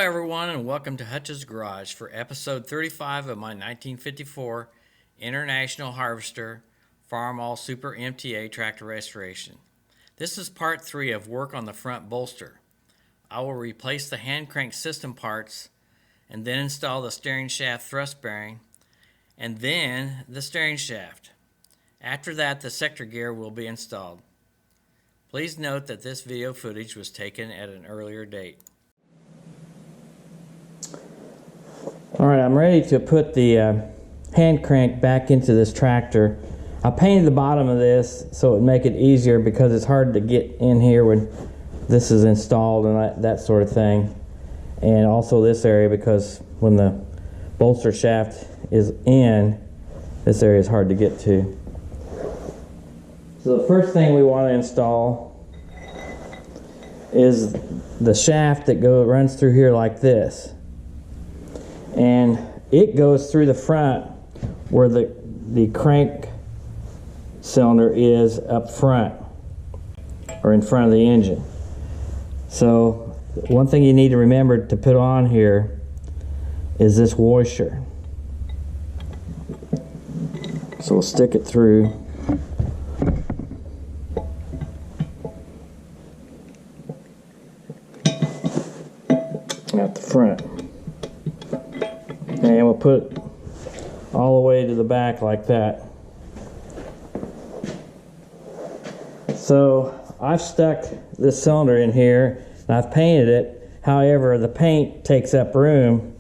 everyone, and welcome to Hutch's Garage for episode 35 of my 1954 International Harvester Farmall Super MTA tractor restoration. This is part 3 of work on the front bolster. I will replace the hand crank system parts and then install the steering shaft thrust bearing and then the steering shaft. After that, the sector gear will be installed. Please note that this video footage was taken at an earlier date. Alright, I'm ready to put the hand crank back into this tractor. I painted the bottom of this so it would make it easier because it's hard to get in here when this is installed and that sort of thing. And also this area, because when the bolster shaft is in, this area is hard to get to. So the first thing we want to install is the shaft that runs through here like this. And it goes through the front where the crank cylinder is up front or in front of the engine. So one thing you need to remember to put on here is this washer. So we'll stick it through. At the front. And we'll put it all the way to the back like that. So I've stuck this cylinder in here and I've painted it. However, the paint takes up room,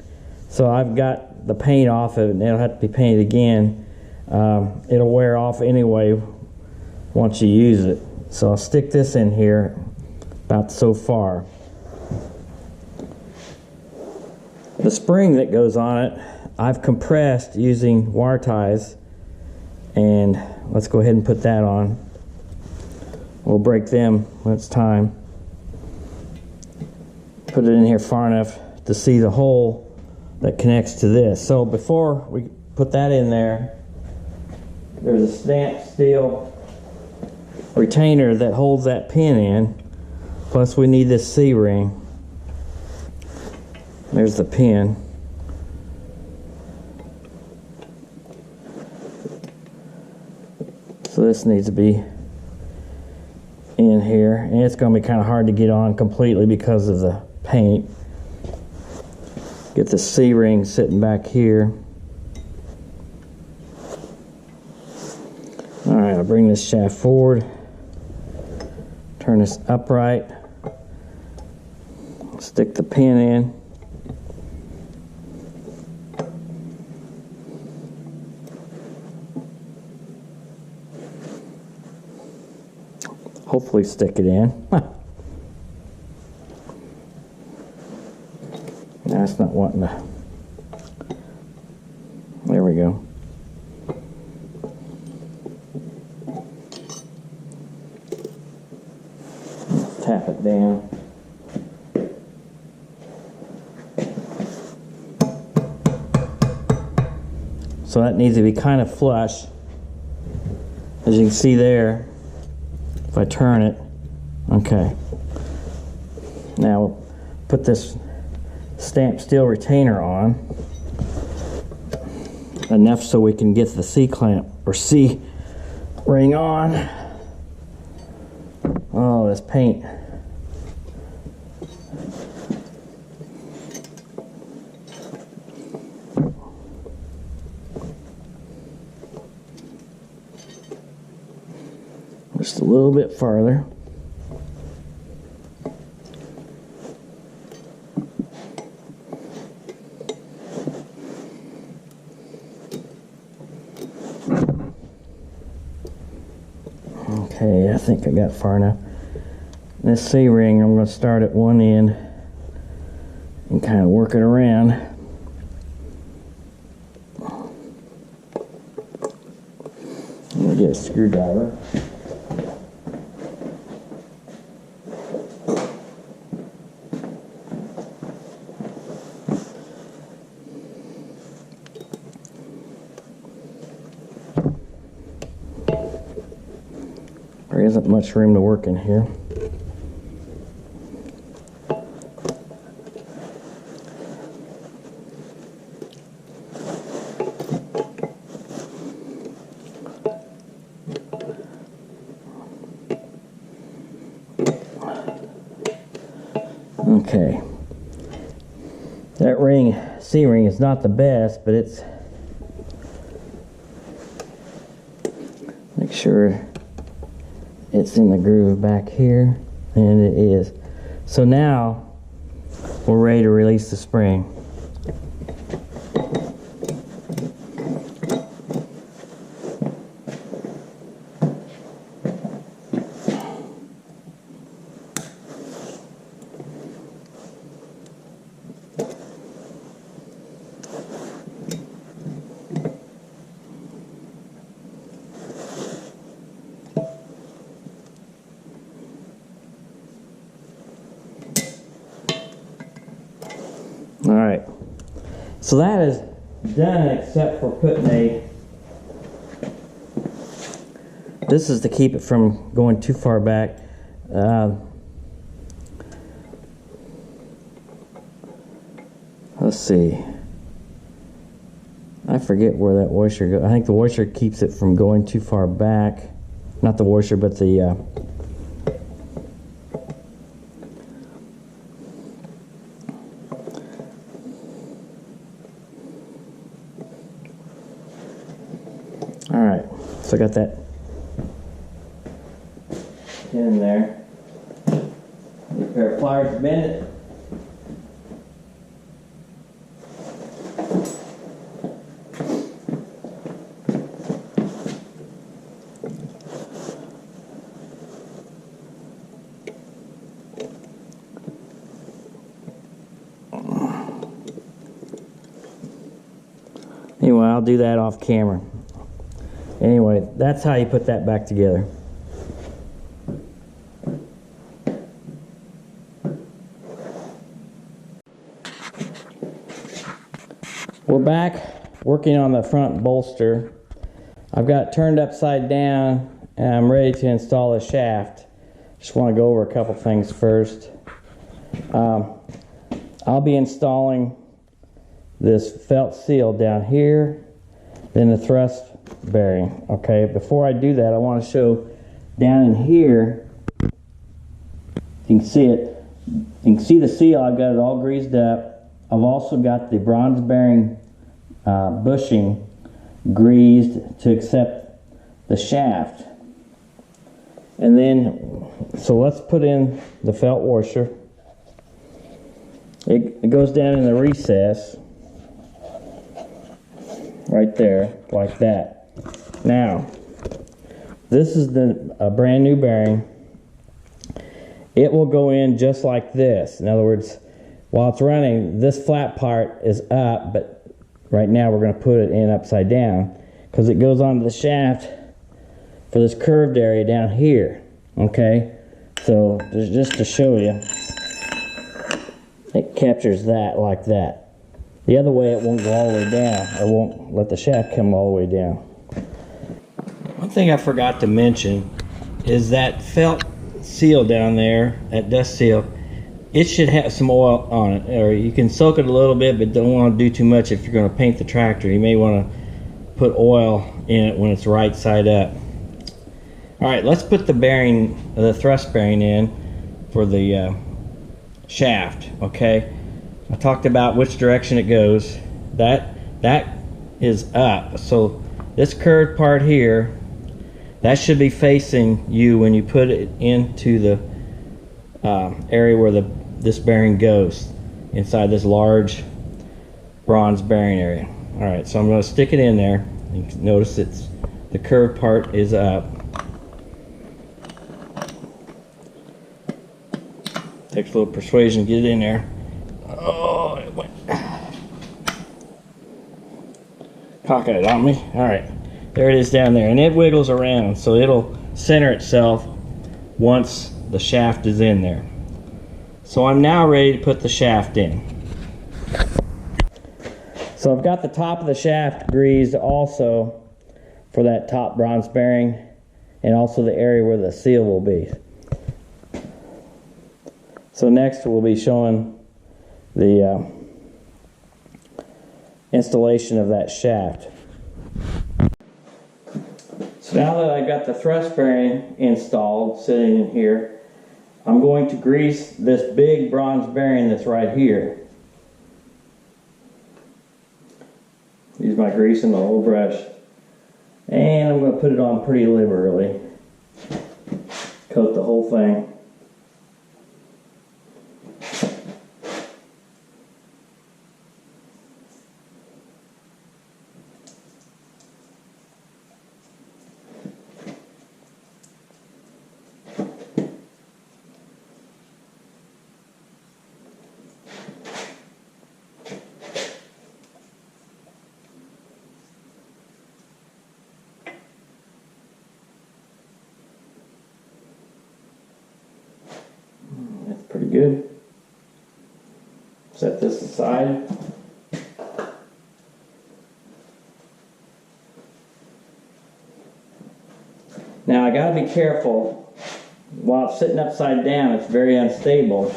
so I've got the paint off of it and it'll have to be painted again. It'll wear off anyway once you use it. So I'll stick this in here about so far. The spring that goes on it, I've compressed using wire ties, and let's go ahead and put that on. We'll break them when it's time. Put it in here far enough to see the hole that connects to this. So before we put that in there, there's a stamped steel retainer that holds that pin in, plus we need this C-ring. There's the pin. So this needs to be in here, and it's going to be kind of hard to get on completely because of the paint. Get the C-ring sitting back here. Alright, I'll bring this shaft forward, turn this upright, stick the pin in. Hopefully stick it in. That's not wanting to. There we go. Tap it down. So that needs to be kind of flush. As you can see there, if I turn it, okay. Now we'll put this stamped steel retainer on, enough so we can get the C-clamp or C-ring on. Oh, this paint. Just a little bit farther. Okay, I think I got far enough. This C-ring, I'm going to start at one end and kind of work it around. I'm going to get a screwdriver. There isn't much room to work in here. Okay. That ring, C-ring, is not the best, but it's... Make sure it's in the groove back here, and it is. So now we're ready to release the spring. All right, so that is done except for putting this is to keep it from going too far back. Let's see, I forget where that washer goes. I think the washer keeps it from going too far back. Not the washer, but the all right, so I got that in there. Get a pair of pliers to bend it. Anyway, I'll do that off camera. Anyway, that's how you put that back together. We're back working on the front bolster. I've got it turned upside down and I'm ready to install a shaft. Just want to go over a couple things first. I'll be installing this felt seal down here, then the thrust bearing. Okay, before I do that, I want to show down in here. You can see it. You can see the seal. I've got it all greased up. I've also got the bronze bearing bushing greased to accept the shaft. And then, so let's put in the felt washer. It goes down in the recess right there, like that. Now, this is a brand new bearing. It will go in just like this. In other words, while it's running, this flat part is up, but right now we're going to put it in upside down because it goes onto the shaft for this curved area down here. Okay, so just to show you, it captures that like that. The other way, it won't go all the way down. It won't let the shaft come all the way down. One thing I forgot to mention is that felt seal down there, that dust seal, it should have some oil on it, or you can soak it a little bit, but don't want to do too much if you're going to paint the tractor. You may want to put oil in it when it's right side up. All right, let's put the bearing, the thrust bearing in for the shaft. Okay, I talked about which direction it goes. That is up, so this curved part here, that should be facing you when you put it into the area where this bearing goes, inside this large bronze bearing area. All right, so I'm going to stick it in there. You can notice the curved part is up. Takes a little persuasion to get it in there. Oh, it went. Cocking it on me. All right, there it is down there, and it wiggles around, so it'll center itself once the shaft is in there. So I'm now ready to put the shaft in. So I've got the top of the shaft greased also for that top bronze bearing, and also the area where the seal will be. So next we'll be showing the installation of that shaft. So now that I've got the thrust bearing installed, sitting in here, I'm going to grease this big bronze bearing that's right here. Use my grease and my old brush. And I'm going to put it on pretty liberally. Coat the whole thing. Pretty good. Set this aside. Now I gotta be careful. While it's sitting upside down, it's very unstable.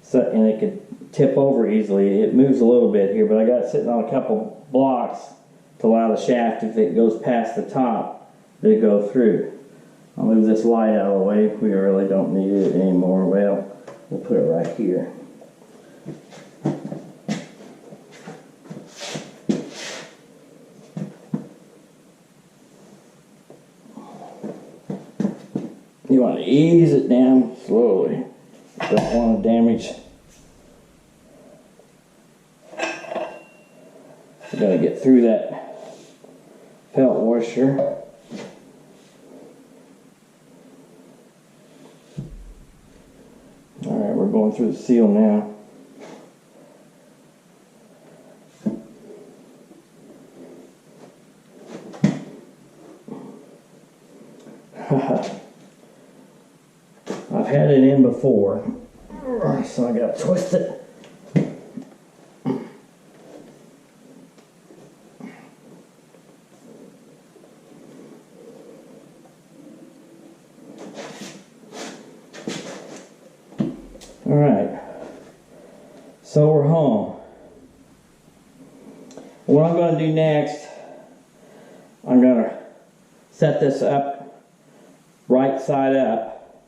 So, and it could tip over easily. It moves a little bit here, but I got it sitting on a couple blocks to allow the shaft, if it goes past the top, to go through. I'll move this light out of the way. We really don't need it anymore. Well, we'll put it right here. You want to ease it down slowly. Don't want to damage. You gotta get through that felt washer. Alright, we're going through the seal now. I've had it in before, so I gotta twist it. Alright, so we're home. What I'm going to do next, I'm going to set this up right side up.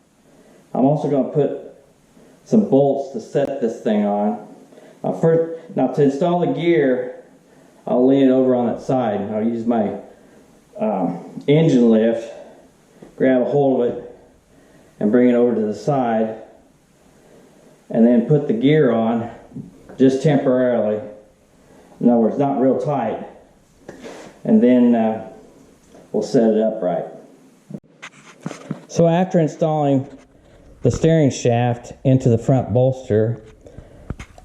I'm also going to put some bolts to set this thing on. Now to install the gear, I'll lean it over on that side. I'll use my engine lift, grab a hold of it, and bring it over to the side. And then put the gear on just temporarily. In other words, not real tight. And then we'll set it up right. So after installing the steering shaft into the front bolster,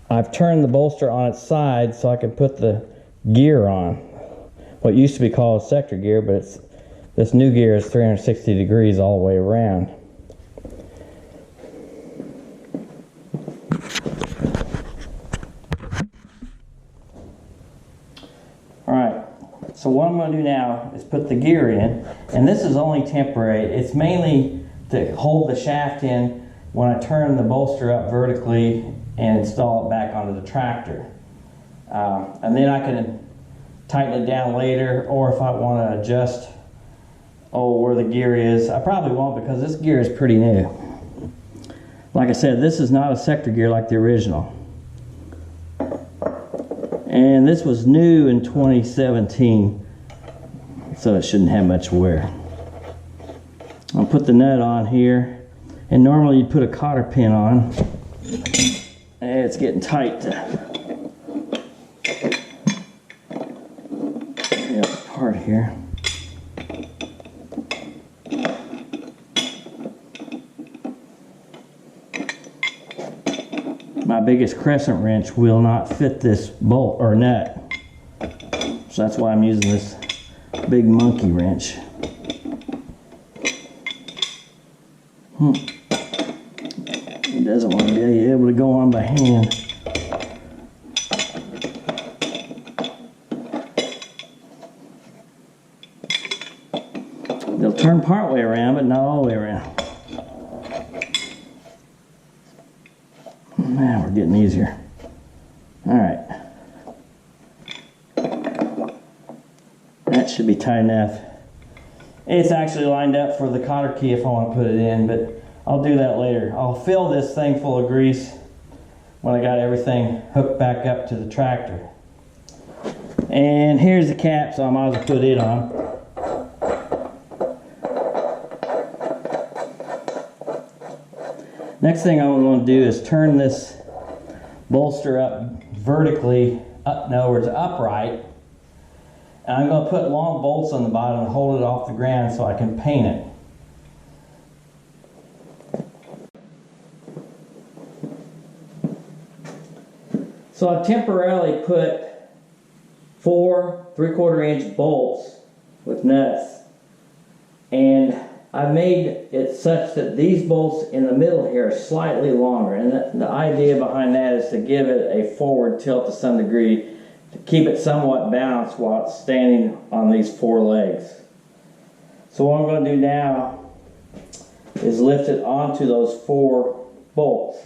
I've turned the bolster on its side so I can put the gear on. What used to be called a sector gear, but this new gear is 360 degrees all the way around. Alright, so what I'm going to do now is put the gear in, and this is only temporary. It's mainly to hold the shaft in when I turn the bolster up vertically and install it back onto the tractor. And then I can tighten it down later, or if I want to adjust where the gear is. I probably won't, because this gear is pretty new. Like I said, this is not a sector gear like the original. And this was new in 2017, so it shouldn't have much wear. I'll put the nut on here, and normally you'd put a cotter pin on. And it's getting tight. Apart here. My biggest crescent wrench will not fit this bolt or nut, so that's why I'm using this big monkey wrench. It doesn't want to be able to go on by hand. They'll turn part way around, but not all the way around. Now we're getting easier. Alright. That should be tight enough. It's actually lined up for the cotter key if I want to put it in, but I'll do that later. I'll fill this thing full of grease when I got everything hooked back up to the tractor. And here's the cap, so I might as well put it on. Next thing I'm going to do is turn this bolster up vertically, upright. And I'm going to put long bolts on the bottom and hold it off the ground so I can paint it. So I temporarily put 4 3/4-inch bolts with nuts, and I made it such that these bolts in the middle here are slightly longer, and the idea behind that is to give it a forward tilt to some degree to keep it somewhat balanced while it's standing on these 4 legs. So what I'm going to do now is lift it onto those 4 bolts.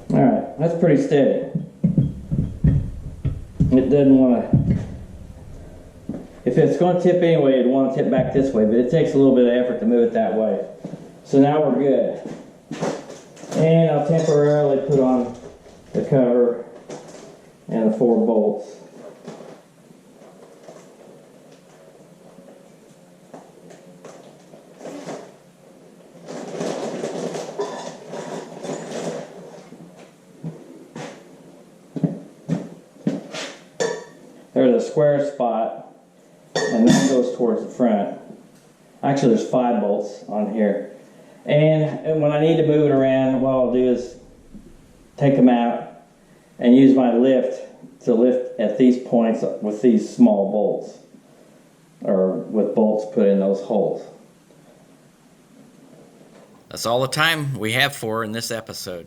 Alright, that's pretty steady. It doesn't want to, if it's going to tip anyway, it'd want to tip back this way, but it takes a little bit of effort to move it that way. So now we're good. And I'll temporarily put on the cover and the 4 bolts. There's a square spot, and that goes towards the front. Actually, there's 5 bolts on here. And when I need to move it around, what I'll do is take them out and use my lift to lift at these points with these small bolts, or with bolts put in those holes. That's all the time we have for in this episode.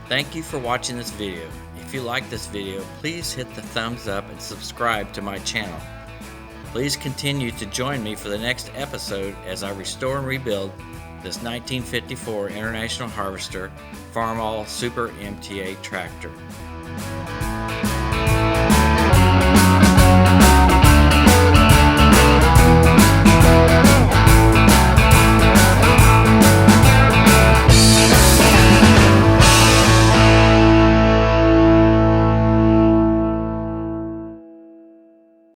Thank you for watching this video. If you like this video, please hit the thumbs up and subscribe to my channel. Please continue to join me for the next episode as I restore and rebuild this 1954 International Harvester Farmall Super MTA tractor.